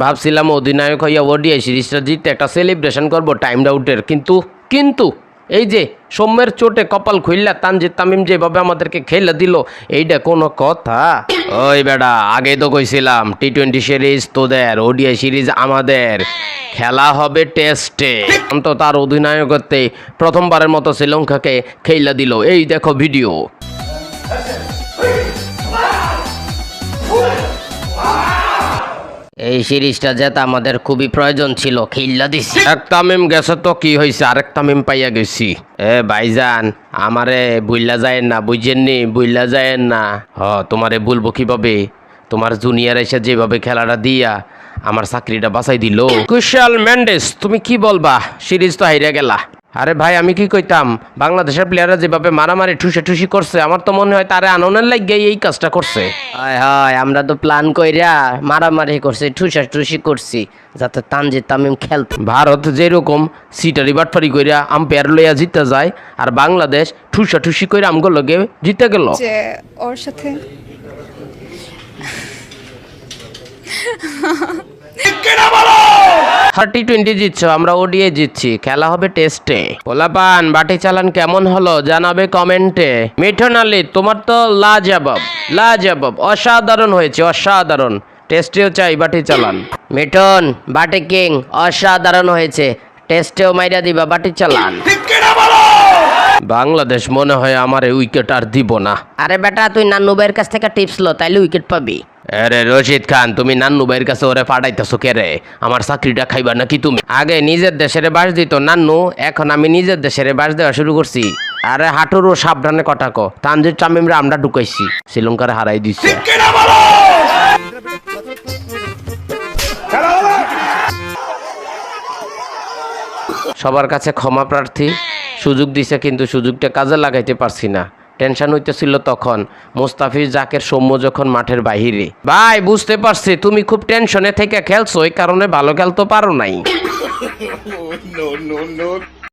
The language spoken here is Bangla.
ভাবছিলাম অধিনায়ক হইয়া ওডিআই সিরিজটা জিততে একটা সেলিব্রেশন করবো টাইম আউটের, কিন্তু এই যে সৌম্যের চোটে কপাল খুললা তানজিদ তামিম যেভাবে আমাদেরকে খেলে দিল, এইটা কোনো কথা? ওই বেটা, আগেই তো কইছিলাম টি-20 সিরিজ তোদের, ওডিআই সিরিজ আমাদের, খেলা হবে টেস্টে। তো তার অধিনায়কত্বে প্রথমবারের মতো শ্রীলঙ্কাকে খেলা দিল। এই দেখো ভিডিও। এই সিরিজটা জেতা আমাদের খুবই প্রয়োজন ছিল, খেললা দিছি। এক তামিম গেছে তো কি হয়েছে, আরেক তামিম পাইয়া গেছি। ভাইজান, আমারে বুইল্লা যায় না, বুঝছেননি? বুইল্লা যায় না। তোমারে বলবো কিভাবে? তোমার জুনিয়র এসে যেভাবে খেলাটা দিয়া আমার চাকরিটা বাঁচাই দিল। কুশাল মেন্ডেস, তুমি কি বলবা? সিরিজ তো হাইরা গেলা। আরে ভাই, আমি কি কইতাম, বাংলাদেশের প্লেয়াররা যেভাবে মারামারি ঠুসি করছে, আমার তো মনে হয় তারে আননের লাগিয়ে এই কাজটা করছে। হয় আমরা তো প্ল্যান কইরা মারামারি করছি, ঠুসি করছি, যাতে তানজিদ তামিম খেলতে। ভারত যেরকম সিটারি বাটপারি কইরা আম্পায়ার লইয়া জিতে যায়, আর বাংলাদেশ ঠুসি কইরা আমগো লগে জিতে গেল। যে ওর সাথে টি-20 জিতছো, আমরা ওডিআই জিতছি, খেলা হবে টেস্টে। পোলাপান বাটি চালান কেমন হলো জানাবে কমেন্টে। মিঠুন আলী, তোমার তো লাজবাব, অসাধারণ হয়েছে, অসাধারণ। টেস্টেও চাই বাটি চালান। মিঠুন, বাটি কিং অসাধারণ হয়েছে, টেস্টেও মাইরা দিবা বাটি চালান। বাংলাদেশ মনে হয় আমার উইকেট আর দিব না। আরে বেটা, তুই নান্নু ভাইয়ের কাছ থেকে টিপস লো, তাইলে উইকেট পাবি। আরে রশিদ খান, তুমি নান্নু ভাইয়ের কাছে ওরে ফাটাইতেছো কে রে? আমার চাকরিটা খাইবা নাকি তুমি? আগে নিজের দেশের বাস দিত নান্নু, এখন আমি নিজের দেশের বাস দেওয়া শুরু করছি। আরে হাঁটুরও সাবধানে কটাকো, তানজিদ তামিমরা আমরা ঢুকাইছি, শ্রীলঙ্কার হারাই দিচ্ছে। সবার কাছে ক্ষমা প্রার্থী, সুযোগ দিছে কিন্তু সুযোগটা কাজে লাগাইতে পারছি না। টেনশন হইতেছিল তখন মুস্তাফিজ জাকের সৌম্য যখন মাঠের বাহিরে। ভাই, বুঝতে পারছি তুমি খুব টেনশনে থেকে খেলছো, এই কারণে ভালো খেলতে পারো নাই।